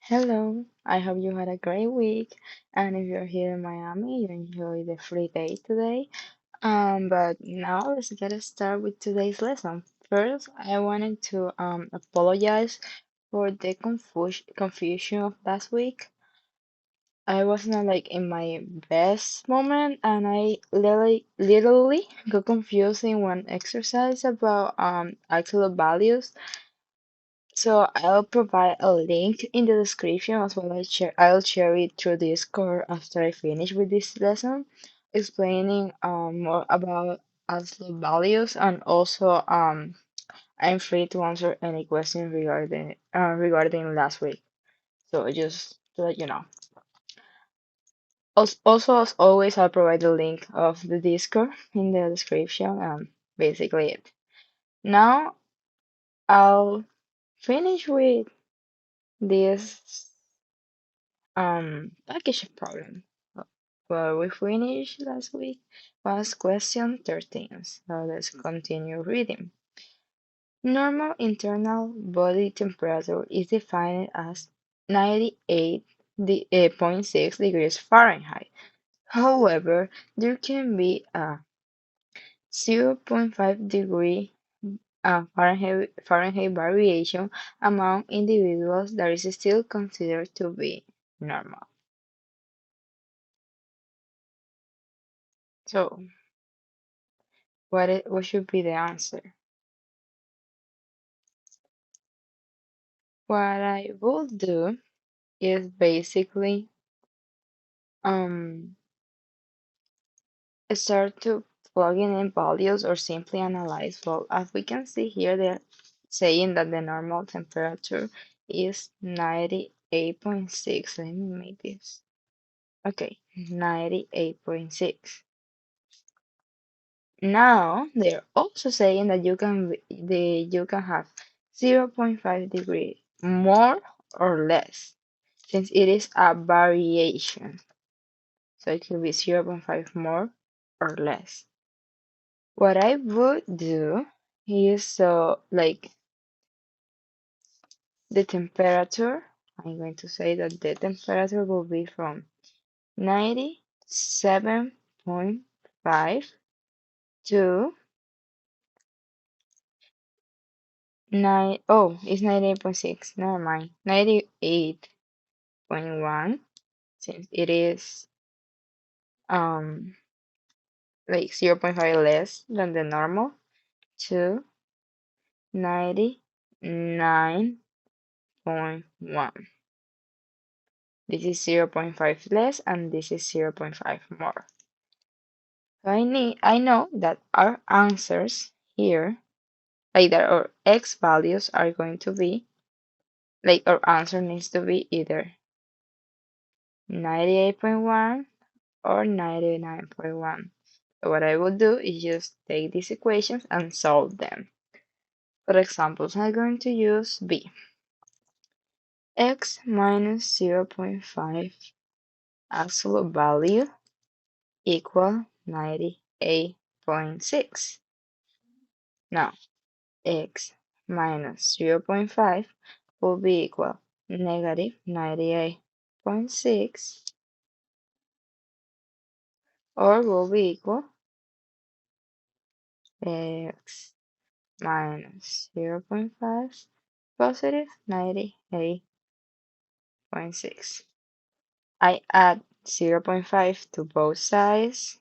Hello, I hope you had a great week, and if you're here in Miami, you enjoy the free day today. But now let's get started with today's lesson. First, I wanted to apologize for the confusion of last week. I was not like in my best moment, and I literally got confused in one exercise about absolute values. So I'll provide a link in the description as well as I'll share it through Discord after I finish with this lesson, explaining more about absolute values and also I'm free to answer any questions regarding last week. So just to let you know. Also, as always, I'll provide the link of the Discord in the description. Basically it. Now I'll finish with this package problem. Well, we finished last week was question 13. So let's continue reading. Normal internal body temperature is defined as 98.6 degrees Fahrenheit. However, there can be a zero point 0.5 degree Fahrenheit variation among individuals that is still considered to be normal. So, what should be the answer? What I will do is basically um start to plugging in values or simply analyze. Well, as we can see here, they're saying that the normal temperature is 98.6. Let me make this. Okay, 98.6. Now they're also saying that you can have 0.5 degree more or less since it is a variation. So it could be 0.5 more or less. What I would do is like the temperature, I'm going to say that the temperature will be from 97.5 to it's 98.6, never mind, 98.1 since it is um like 0.5 less than the normal to 99.1. This is 0.5 less and this is 0.5 more. So I know that our answers here, like that our x values are going to be, like our answer needs to be either 98.1 or 99.1. So what I will do is just take these equations and solve them. For examples, I'm going to use b. X minus 0.5 absolute value equal 98.6. Now, x minus 0.5 will be equal negative 98.6 or will be equal x minus 0.5 positive 98.6. I add 0.5 to both sides.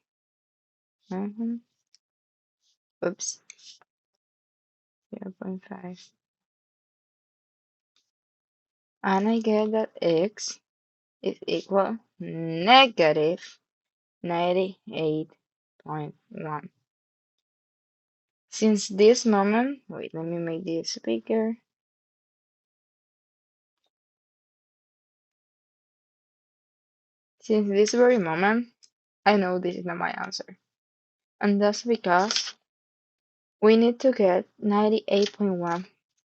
Oops, 0.5. And I get that x is equal negative 98.1. Since this moment, wait, let me make this bigger. Since this very moment, I know this is not my answer. And that's because we need to get 98.1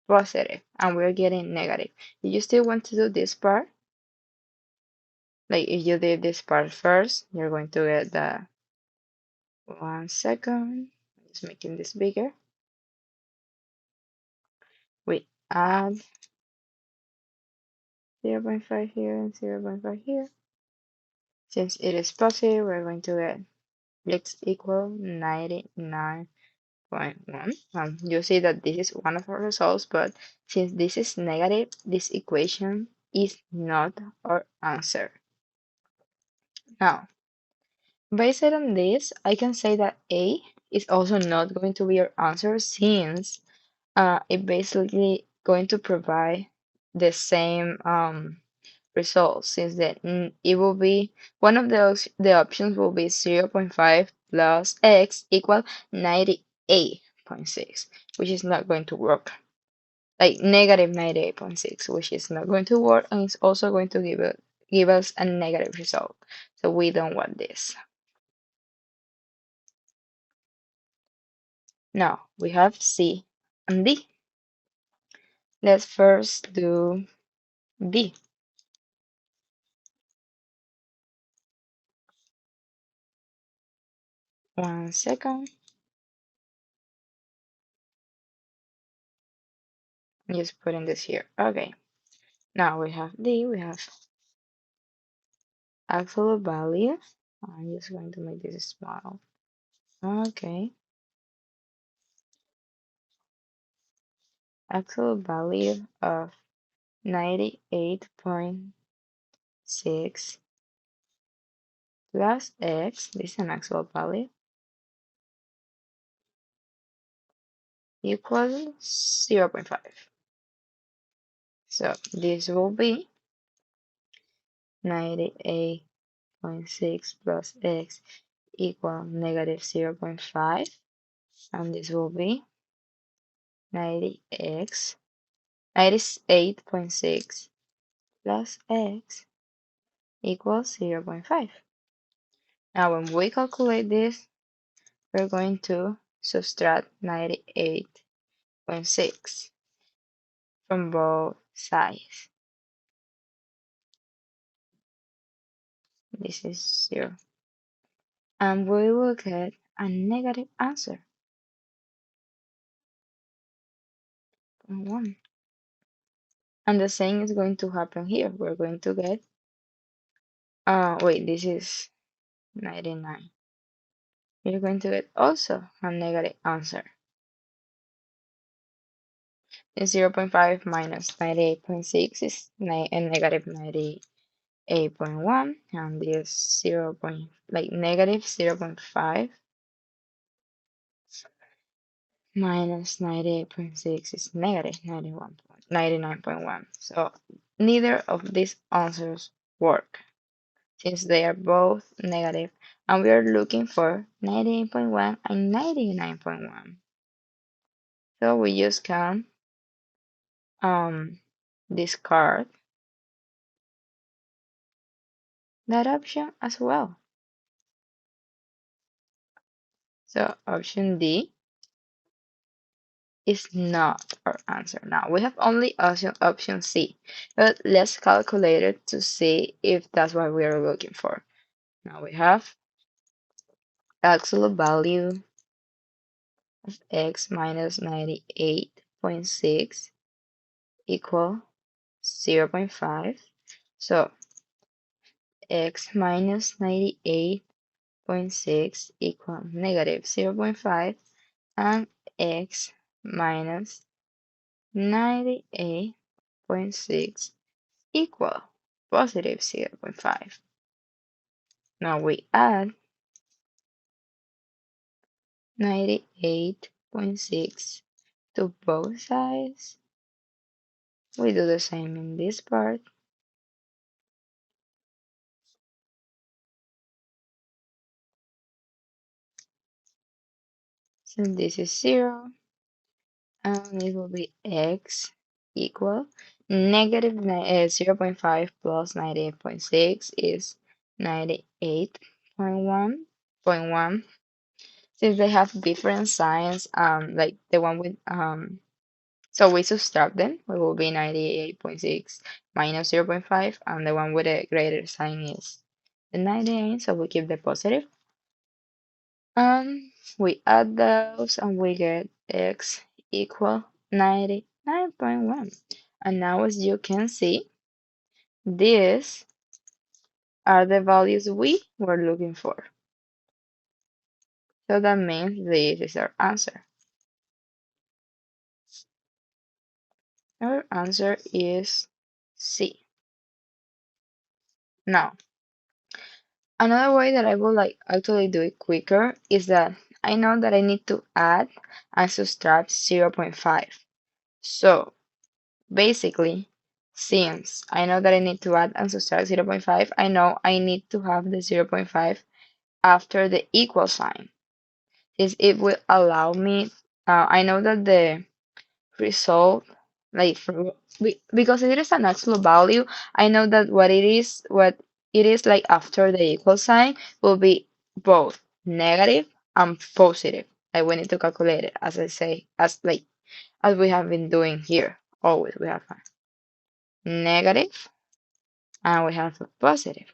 positive and we're getting negative. If you still want to do this part, like if you did this part first, you're going to get the 1 second. Just making this bigger. We add 0.5 here and 0.5 here. Since it is positive, we're going to get x equal 99.1. You see that this is one of our results, but since this is negative, this equation is not our answer. Now, based on this, I can say that A is also not going to be our answer since it basically going to provide the same results since then it will be one of the options will be 0.5 plus x equal 98.6, which is not going to work. Like negative 98.6, which is not going to work, and it's also going to give us a negative result. So we don't want this. Now we have C and D. Let's first do D. 1 second. Just putting this here. Okay. Now we have D. We have absolute value. I'm just going to make this small. Okay. Absolute value of 98.6 plus x. This is an absolute value. Equals 0.5. So this will be 98.6 plus x equal negative 0.5. And this will be 98.6 plus x equals 0.5. Now when we calculate this, we're going to subtract 98.6 from both sides. This is 0. And we will get a negative answer. 1. And the same is going to happen here. We're going to get, wait, this is 99. You're going to get also a negative answer. 0.5 minus 98.6 is a negative 98.1, and this negative 0.5 minus 98.6 is negative 99.1. So neither of these answers work since they are both negative, and we are looking for 98.1 and 99.1. So we just can discard that option as well. So option D is not our answer. Now we have only option C, but let's calculate it to see if that's what we are looking for. Now we have absolute value of x minus 98.6 equal 0.5. So x minus 98.6 equal negative 0.5, and x minus 98.6 equal positive 0.5. Now we add 98.6 to both sides. We do the same in this part. So this is 0, and it will be x equal negative 0.5 plus 98.6 is 98.1. Since they have different signs, like the one with so we subtract them, it will be 98.6 minus 0.5, and the one with a greater sign is the 98, so we keep the positive. We add those and we get x equal 99.1. And now as you can see, these are the values we were looking for. So that means this is our answer. Our answer is C. Now, another way that I would like actually do it quicker is that I know that I need to add and subtract 0.5. So basically, since I know that I need to add and subtract 0.5, I know I need to have the 0.5 after the equal sign. Since it will allow me, I know that the result, like because it is an absolute value, I know that what it is like after the equal sign will be both negative and positive. Like we need to calculate it, as I say, as we have been doing here. Always we have a negative and we have a positive.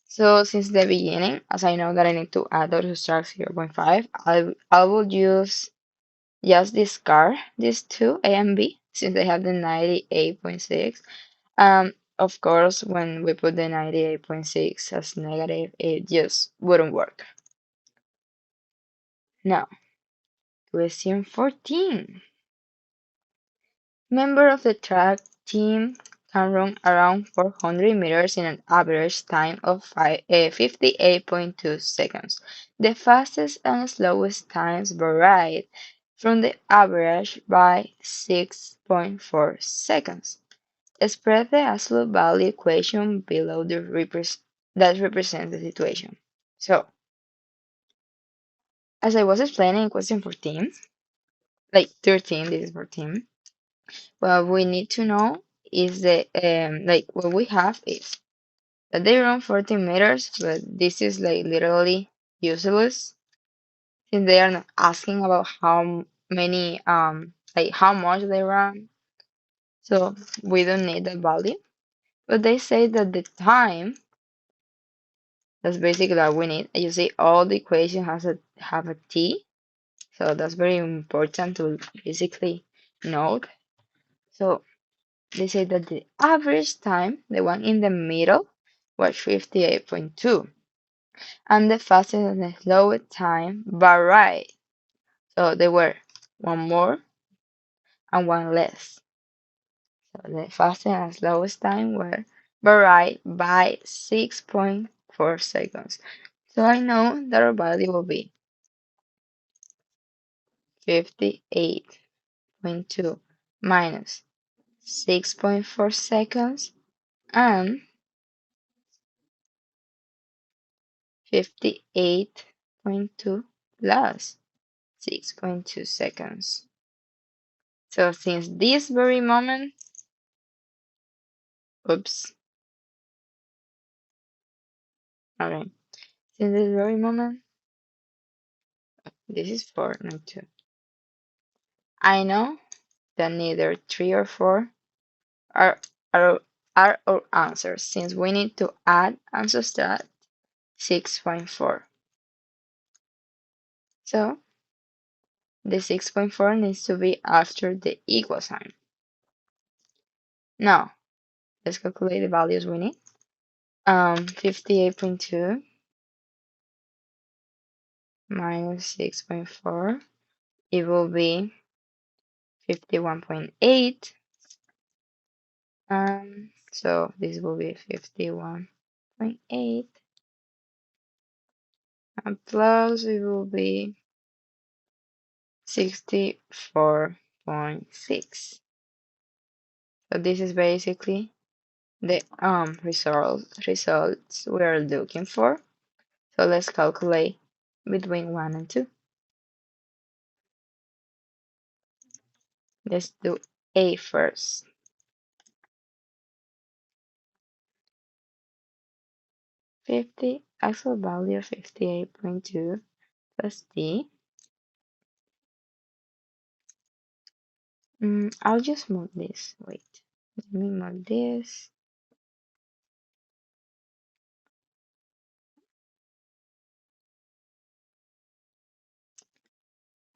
So since the beginning, as I know that I need to add or subtract 0.5, I will use just discard these two, A and B, since they have the 98.6. Of course, when we put the 98.6 as negative, it just wouldn't work. Now, question 14. Member of the track team can run around 400 meters in an average time of 58.2 seconds. The fastest and slowest times vary from the average by 6.4 seconds. Express the absolute value equation below that represents the situation. So, as I was explaining in question 14, like 13, this is 14, what we need to know is like what we have is that they run 14 meters, but this is like literally useless since they are not asking about how many like how much they run. So we don't need that value. But they say that the time, that's basically what we need. You see all the equation has a have a t, so that's very important to basically note. So they say that the average time, the one in the middle, was 58.2, and the fastest and the slowest time varied. So they were one more and one less. So the fastest and slowest time were varied by 6.4 seconds. So I know that our value will be 58.2 minus 6.4 seconds and 58.2 plus 6.2 seconds. So since this very moment, oops, okay, since this very moment, this is 4, not 2. I know that neither 3 or 4 are, are, are our answers since we need to add and subtract 6.4. So the 6.4 needs to be after the equal sign. Now, let's calculate the values we need. 58.2 minus 6.4, it will be 51.8. So this will be 51.8. And plus it will be 64.6. So this is basically the results we are looking for. So let's calculate between 1 and 2. Let's do A first. 50, actual value of 58.2 plus D. I'll just move this. Wait, let me move this.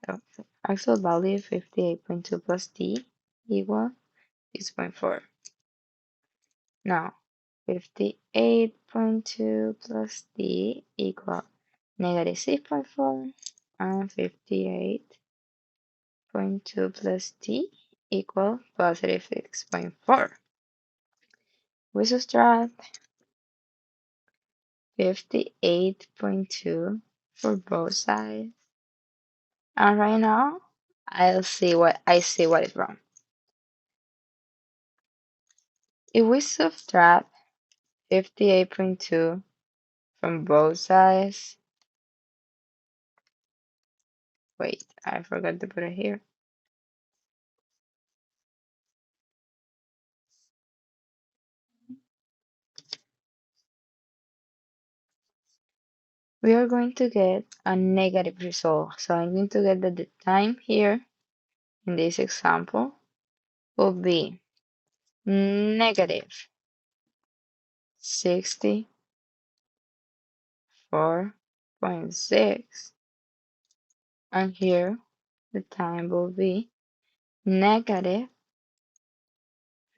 So actual value 58.2 plus D equal 6.4. Now, 58.2 plus D equal negative 6.4, and 58.2 plus D equal positive 6.4. We subtract 58.2 for both sides. And right now, I see what is wrong. If we subtract 58.2 from both sides, wait, I forgot to put it here. We are going to get a negative result. So I'm going to get that the time here in this example will be negative 64.6, and here the time will be negative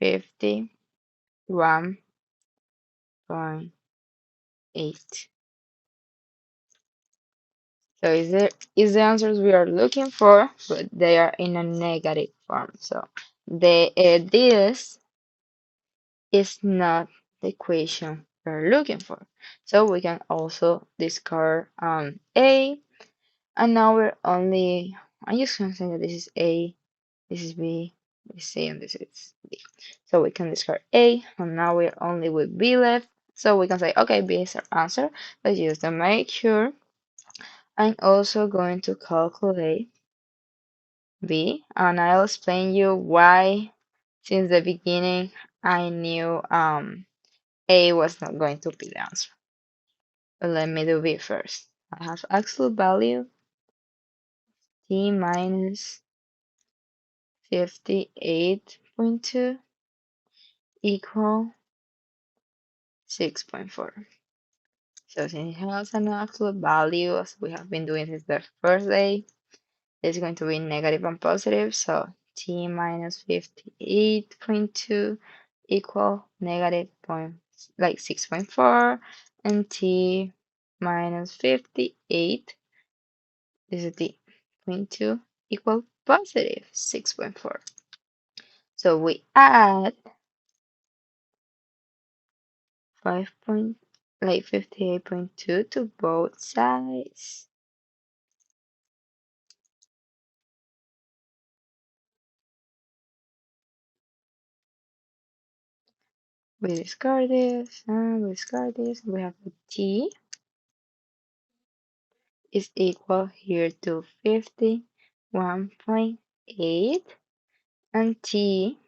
51.8. So is the answers we are looking for, but they are in a negative form. So this is not the equation we're looking for. So we can also discard A, and now we're only, I'm just gonna say that this is A, this is B, this is C, and this is D. So we can discard A, and now we're only with B left. So we can say, okay, B is our answer. Let's use the make sure. I'm also going to calculate B, and I'll explain you why since the beginning I knew A was not going to be the answer. But let me do B first. I have absolute value T minus 58.2 equal 6.4. So since it has an absolute value, as we have been doing since the first day, it's going to be negative and positive. So T minus 58.2 equal negative point, like 6.4, and T minus 58, this is the 0.2, equal positive 6.4. So we add 5 point, like 58.2 to both sides. We discard this, and we discard this. We have the T is equal here to 51.8, and T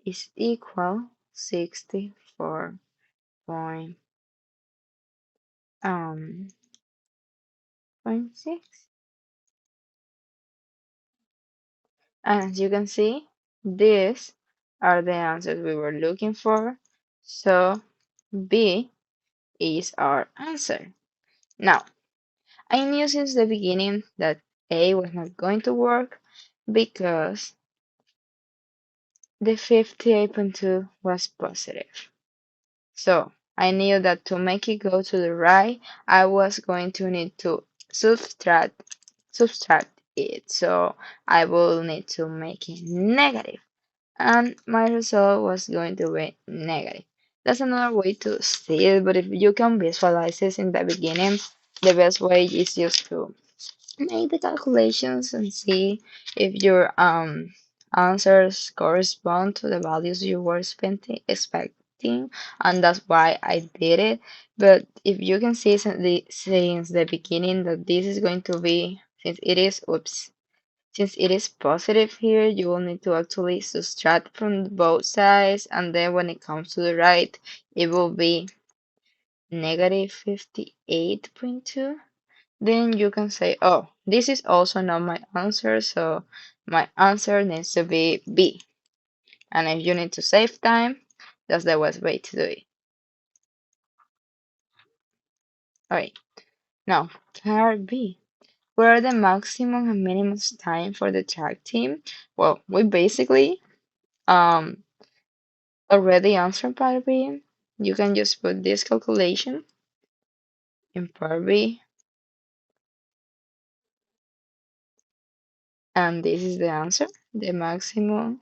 is equal 64 point, point 6. And as you can see, these are the answers we were looking for. So B is our answer. Now, I knew since the beginning that A was not going to work because the 58.2 was positive. So I knew that to make it go to the right, I was going to need to subtract it. So I will need to make it negative. And my result was going to be negative. That's another way to see it, but if you can visualize this in the beginning, the best way is just to make the calculations and see if your answers correspond to the values you were expecting, and that's why I did it. But if you can see since the beginning that this is going to be, since it is positive here, you will need to actually subtract from both sides, and then when it comes to the right, it will be negative 58.2. Then you can say, oh, this is also not my answer, so my answer needs to be B. And if you need to save time, that's the best way to do it. Alright, now part B. What are the maximum and minimum time for the track team? Well, we basically um already answered part B, you can just put this calculation in part B, and this is the answer. The maximum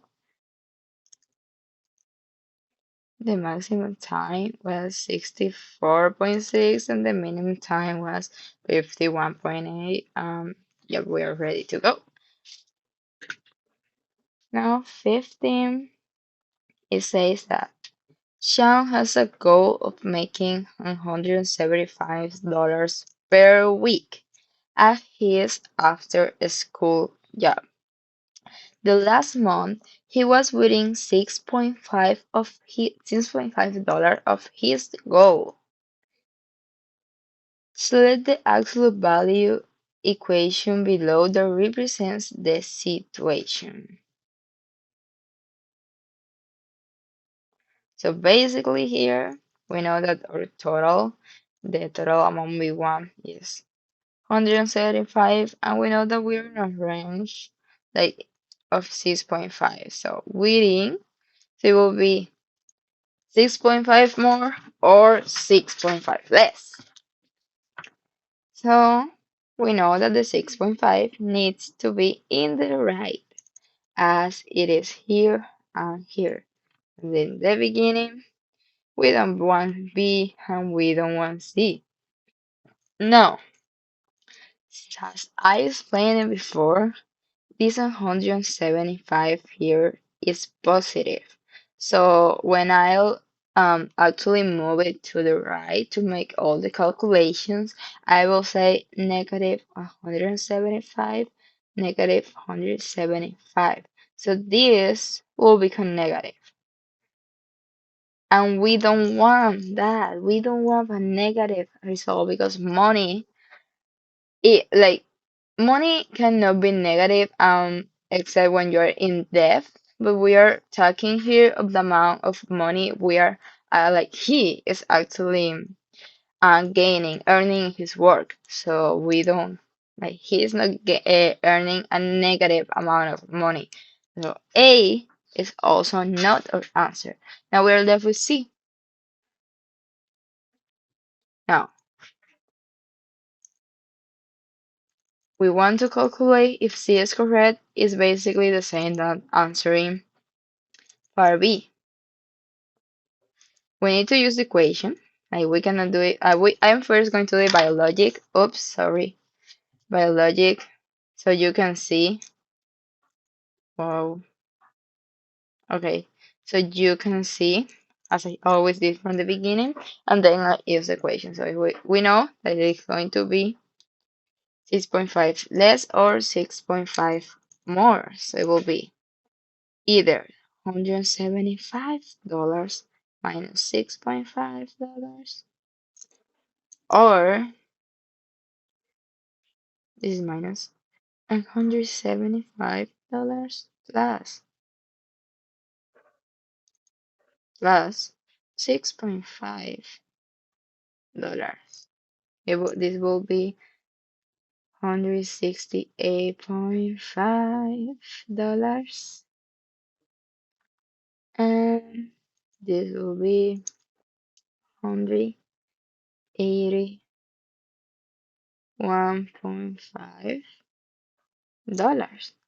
time was 64.6 and the minimum time was 51.8. Yeah, we are ready to go. Now 15, it says that Sean has a goal of making $175 per week at his after school job. The last month he was within 6.5 dollars of his goal. Select the absolute value equation below that represents the situation. So basically here we know that the total amount we want is 175, and we know that we're in a range like of 6.5. So within, so it will be 6.5 more or 6.5 less. So we know that the 6.5 needs to be in the right as it is here and here. And in the beginning, we don't want B and we don't want C. No, as I explained it before, this 175 here is positive. So when I'll actually move it to the right to make all the calculations, I will say negative 175, negative 175. So this will become negative. And we don't want that. We don't want a negative result because like money cannot be negative except when you're in debt, but we are talking here of the amount of money we are like he is actually gaining, earning his work. So we don't like he is not earning a negative amount of money. So A is also not our answer. Now we're left with C. Now we want to calculate if C is correct. It's basically the same that answering part B. We need to use the equation. Like we cannot do it. I'm first going to do it by logic. Oops, sorry. By logic. So you can see. Wow. Okay. So you can see, as I always did from the beginning, and then I use the equation. So we know that it's going to be 6.5 less or 6.5 more. So it will be either $175 minus $6.5 or this is minus $175 plus $6.5. This will be $168.5 and this will be $181.5.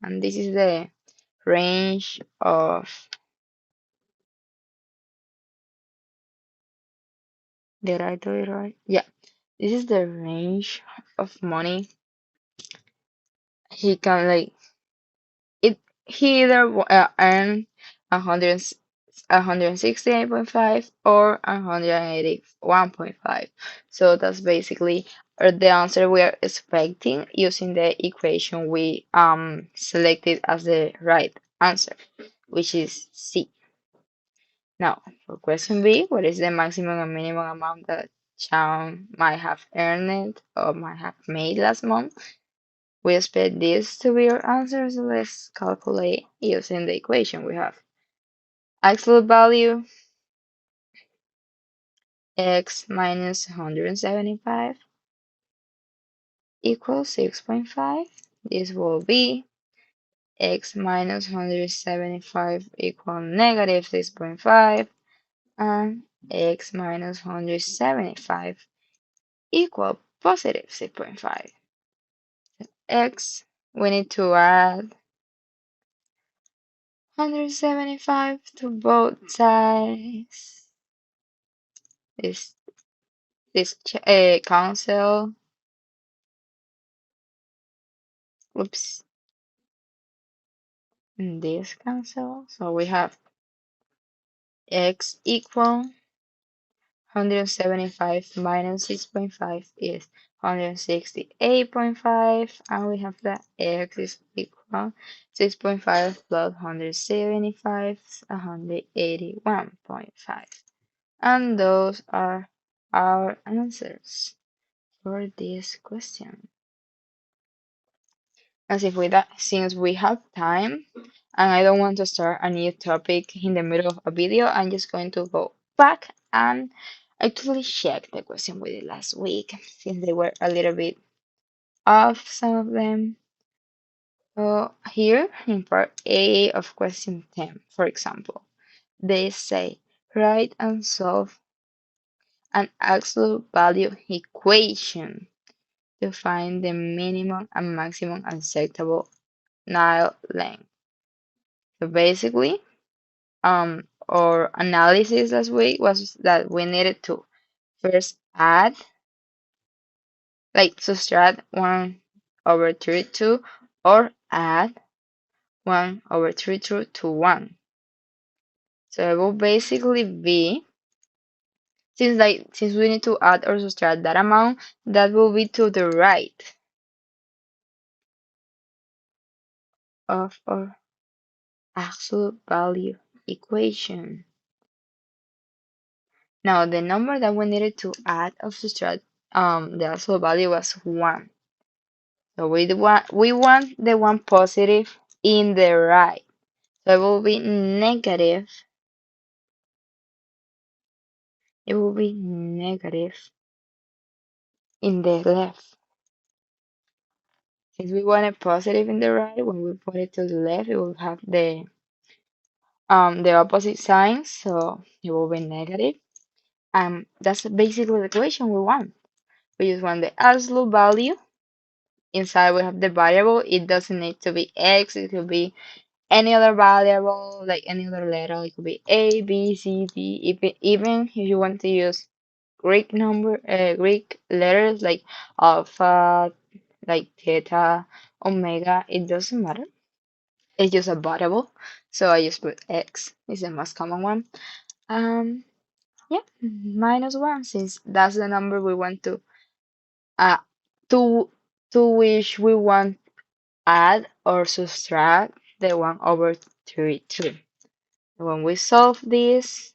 And this is the range of, did I do it right? Yeah, this is the range of money he can like it he either earned 100 168.5 or 181.5. So that's basically the answer we are expecting using the equation we selected as the right answer, which is C. Now, for question B, what is the maximum and minimum amount that Sean might have earned or might have made last month? We expect this to be our answer, so let's calculate using the equation we have. Absolute value, x minus 175 equals 6.5. This will be x minus 175 equal negative 6.5, and x minus 175 equal positive 6.5. X, we need to add 175 to both sides. This cancel. Oops. And this cancel. So we have x equal 175 minus 6.5 is 168.5, and we have that x is equal 6.5 plus 175 is 181.5. And those are our answers for this question. As if with that, since we have time and I don't want to start a new topic in the middle of a video, I'm just going to go back and actually check the question we did last week since they were a little bit off, some of them. So here in part A of question 10, for example, they say write and solve an absolute value equation to find the minimum and maximum acceptable Nile length. So basically, our analysis last week was that we needed to first add, like subtract 1 over 32 or add 1 over 32 to 1. So it will basically be, since we need to add or subtract that amount, that will be to the right of our absolute value equation. Now the number that we needed to add or subtract the absolute value was 1. So we want the one positive in the right. So it will be negative. It will be negative in the left. Since we want a positive in the right, when we put it to the left, it will have the opposite sign, so it will be negative. That's basically the equation we want. We just want the absolute value. Inside we have the variable. It doesn't need to be x, it could be any other variable, like any other letter. It could be A, B, C, D. Even if you want to use Greek letters like alpha, like theta, omega, it doesn't matter. It's just a variable. So I just put X. It's the most common one. Yeah, -1, since that's the number we want uh to to which we want add or subtract the 1 over 32. When we solve this,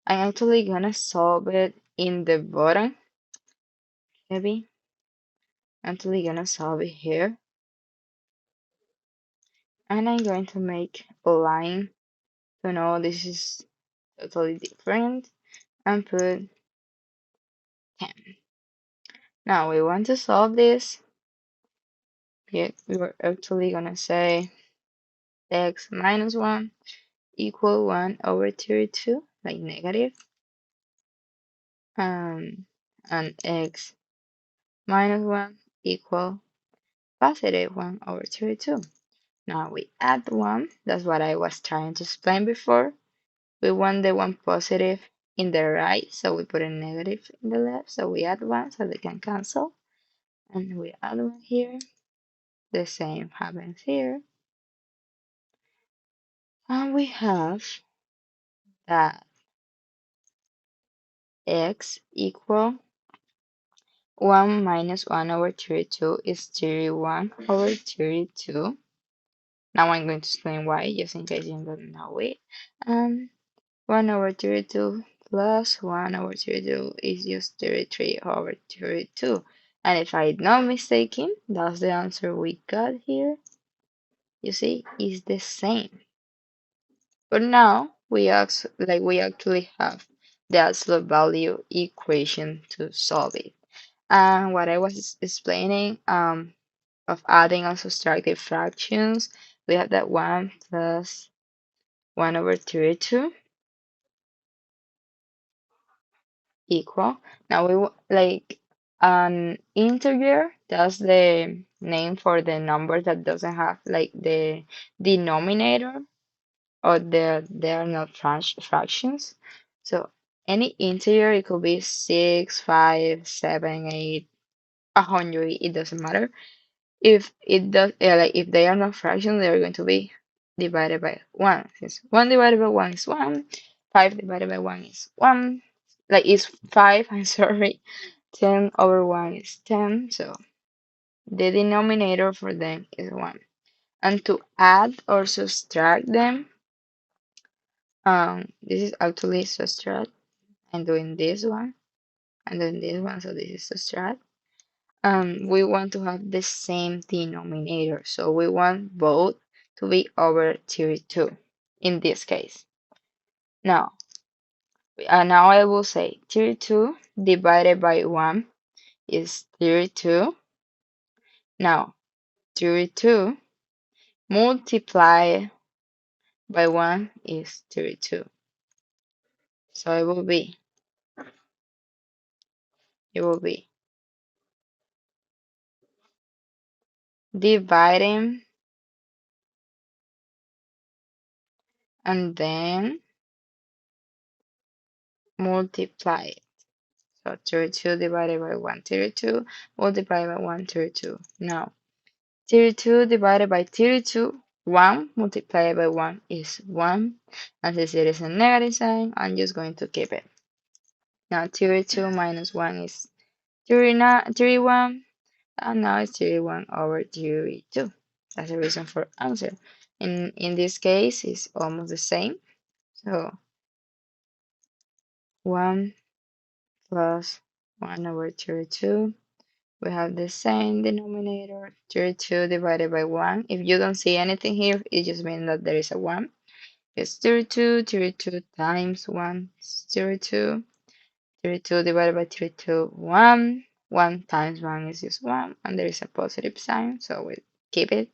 I'm actually gonna solve it in the bottom. Maybe I'm actually gonna solve it here, and I'm going to make a line to know this is totally different and put 10. Now we want to solve this. We're actually gonna say x minus 1 equal 1 over 32, like negative, and x minus 1 equal positive 1 over 32. Now we add 1. That's what I was trying to explain before. We want the one positive in the right, so we put a negative in the left. So we add 1 so they can cancel. And we add 1 here. The same happens here. And we have that x equal 1 minus 1 over 32 is 31 over 32. Now I'm going to explain why, just in case you don't know it. 1 over 32 plus 1 over 32 is just 33 over 32. And if I'm not mistaken, that's the answer we got here. You see, it's the same. But now we actually have the absolute value equation to solve it. And what I was explaining of adding and subtracting fractions, we have that 1 plus 1 over 32 equal. Now like an integer, that's the name for the number that doesn't have like the denominator or they are not fractions. So any integer, it could be 6, 5, 7, 8, 100, it doesn't matter. If it does, like if they are not fractions, they are going to be divided by 1. Since 1 divided by 1 is 1, 5 divided by 1 is 1, like it's 5, I'm sorry. 10 over 1 is 10, so the denominator for them is 1. And to add or subtract them, this is actually subtract. I'm doing this one, and then this one, so this is subtract. We want to have the same denominator, so we want both to be over 32 in this case. Now, now I will say 32 divided by 1 is 32. Now, 32 multiplied by 1 is 32. So it will be dividing and then multiply. So 32 divided by 1, 32, multiplied by 1, 32. Now, 32 divided by 32, 1 multiplied by 1 is 1. And since it is a negative sign, I'm just going to keep it. Now, 32 minus 1 is 39, 31, and now it's 31 over 32. That's the reason for answer. In this case, it's almost the same. So, 1 plus 1 over 32. We have the same denominator, 32 divided by 1. If you don't see anything here, it just means that there is a 1. It's 32, 32 times 1 is 32. 32 divided by 32, 1. 1 times 1 is just 1, and there is a positive sign, so we keep it.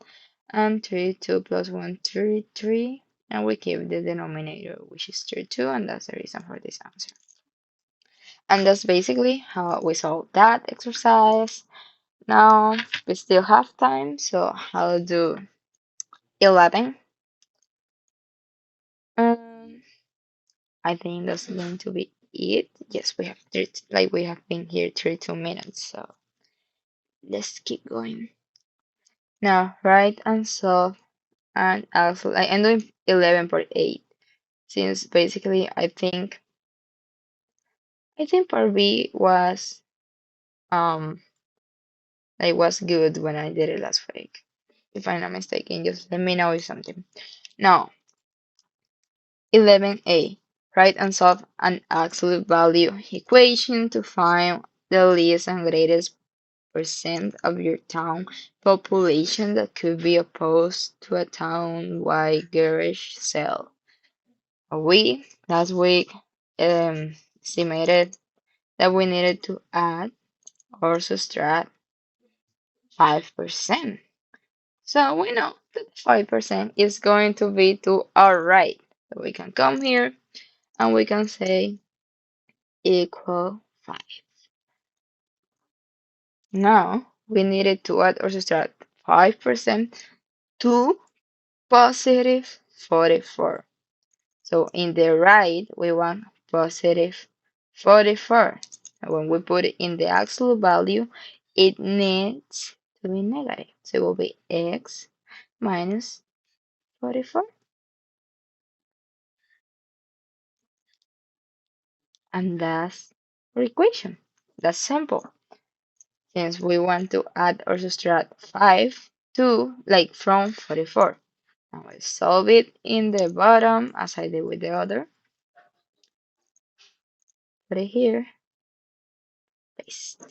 And 32 plus 1, 33, and we keep the denominator, which is 32, and that's the reason for this answer. And that's basically how we solve that exercise. Now we still have time, so I'll do 11. Um, I think that's going to be it. Yes, we have 30, like we have been here 32 minutes, so let's keep going. Now, write and solve, and also I'm doing 11.8 since basically I think part B was um was good when I did it last week. If I'm not mistaken, just let me know if something. Now, 11a. Write and solve an absolute value equation to find the least and greatest percent of your town population that could be opposed to a town-wide garage sale. We last week estimated that we needed to add or subtract 5%. So we know that 5% is going to be to our right. So we can come here and we can say equal 5. Now we needed to add or subtract 5% to positive 44. So in the right, we want positive 44. And when we put it in the absolute value, it needs to be negative. So it will be x minus 44. And that's our equation. That's simple. Since we want to add or subtract 5 to, like, from 44. Now I solve it in the bottom as I did with the other. Put it here, paste.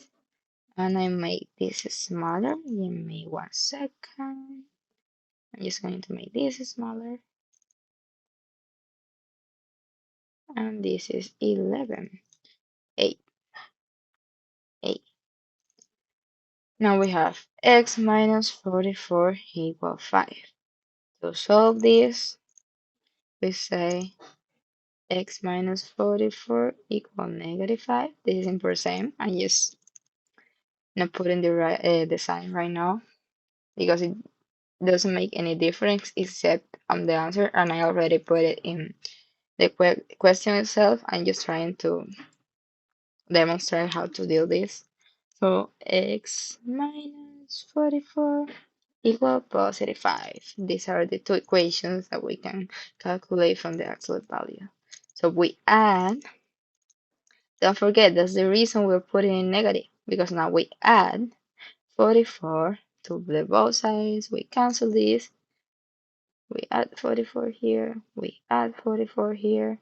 And I make this smaller. Give me 1 second. I'm just going to make this smaller. And this is 11. 8. 8. Now we have x minus 44 equal 5. To solve this, we say x minus 44 equal -5. This is in percent. I'm just not putting the sign right now because it doesn't make any difference except on the answer, and I already put it in the question itself. I'm just trying to demonstrate how to do this. So x minus 44 equal +5. These are the two equations that we can calculate from the absolute value. So we add, don't forget that's the reason we're putting in negative, because now we add 44 to the both sides. We cancel this. We add 44 here. We add 44 here.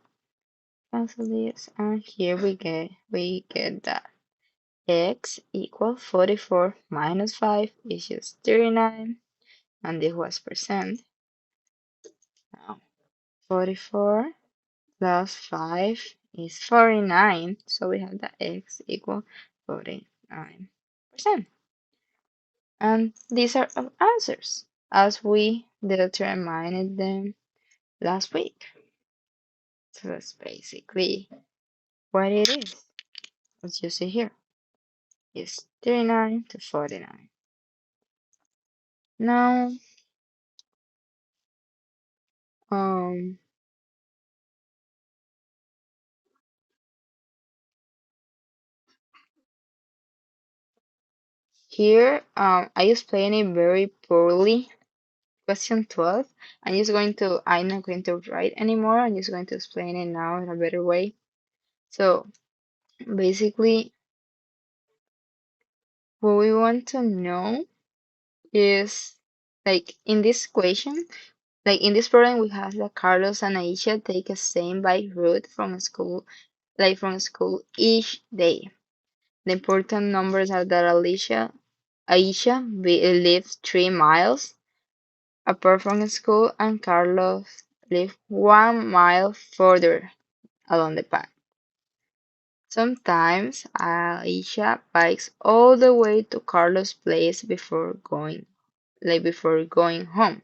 Cancel this, and here we get that x equals 44 minus 5 is just 39, and this was percent. Now 44 plus 5 is 49, so we have that x equal 49%. And these are our answers as we determined them last week. So that's basically what it is. As you see here, it's 39 to 49. Now, um, here, I explain it very poorly. Question 12. I'm not going to write anymore. I'm just going to explain it now in a better way. So basically, what we want to know is like in this equation, like in this problem, we have that Carlos and Aisha take a same bike route from school, each day. The important numbers are that lives 3 miles apart from school, and Carlos lives 1 mile further along the path. Sometimes Aisha bikes all the way to Carlos' place before going home.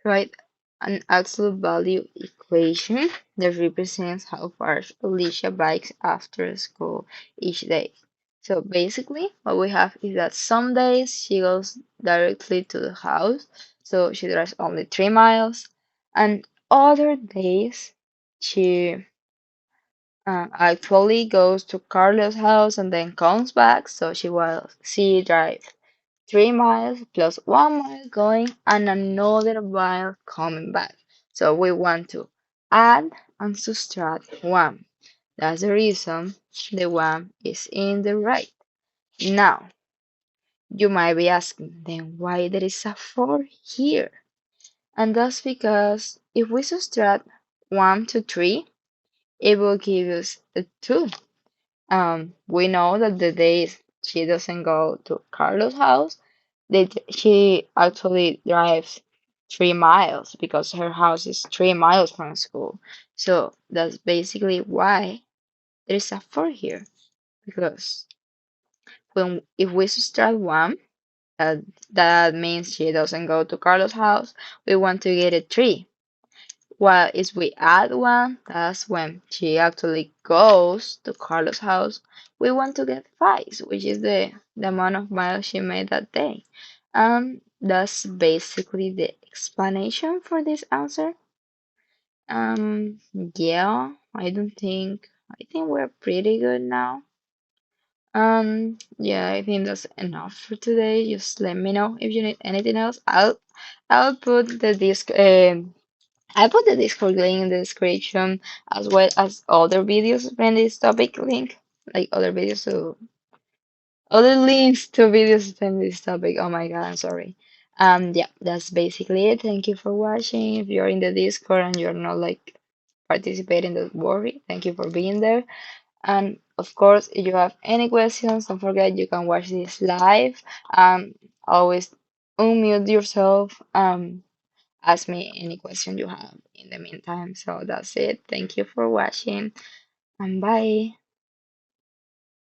Write an absolute value equation that represents how far Alicia bikes after school each day. So basically, what we have is that some days she goes directly to the house, so she drives only 3 miles, and other days she actually goes to Carlos' house and then comes back, so she drives 3 miles plus 1 mile going and another mile coming back. So we want to add and subtract 1. That's the reason the 1 is in the right. Now, you might be asking, then why there is a 4 here? And that's because if we subtract 1 to 3, it will give us a 2. We know that the days she doesn't go to Carlos' house, she actually drives 3 miles because her house is 3 miles from school. So that's basically why there's a 4 here. Because if we subtract 1, that means she doesn't go to Carlos' house. We want to get a 3. Well, if we add 1, that's when she actually goes to Carlos' house. We want to get 5, which is the amount of miles she made that day. That's basically the explanation for this answer. Yeah, I think we're pretty good now. Yeah, I think that's enough for today. Just let me know if you need anything else. I'll put the Discord link in the description as well as other videos from this topic link, like other links to videos from this topic. Oh my god, I'm sorry. Yeah, that's basically it. Thank you for watching. If you're in the Discord and you're not like participating, don't worry. Thank you for being there. And of course, if you have any questions, don't forget you can watch this live. Always unmute yourself. Ask me any question you have in the meantime. So that's it. Thank you for watching and bye.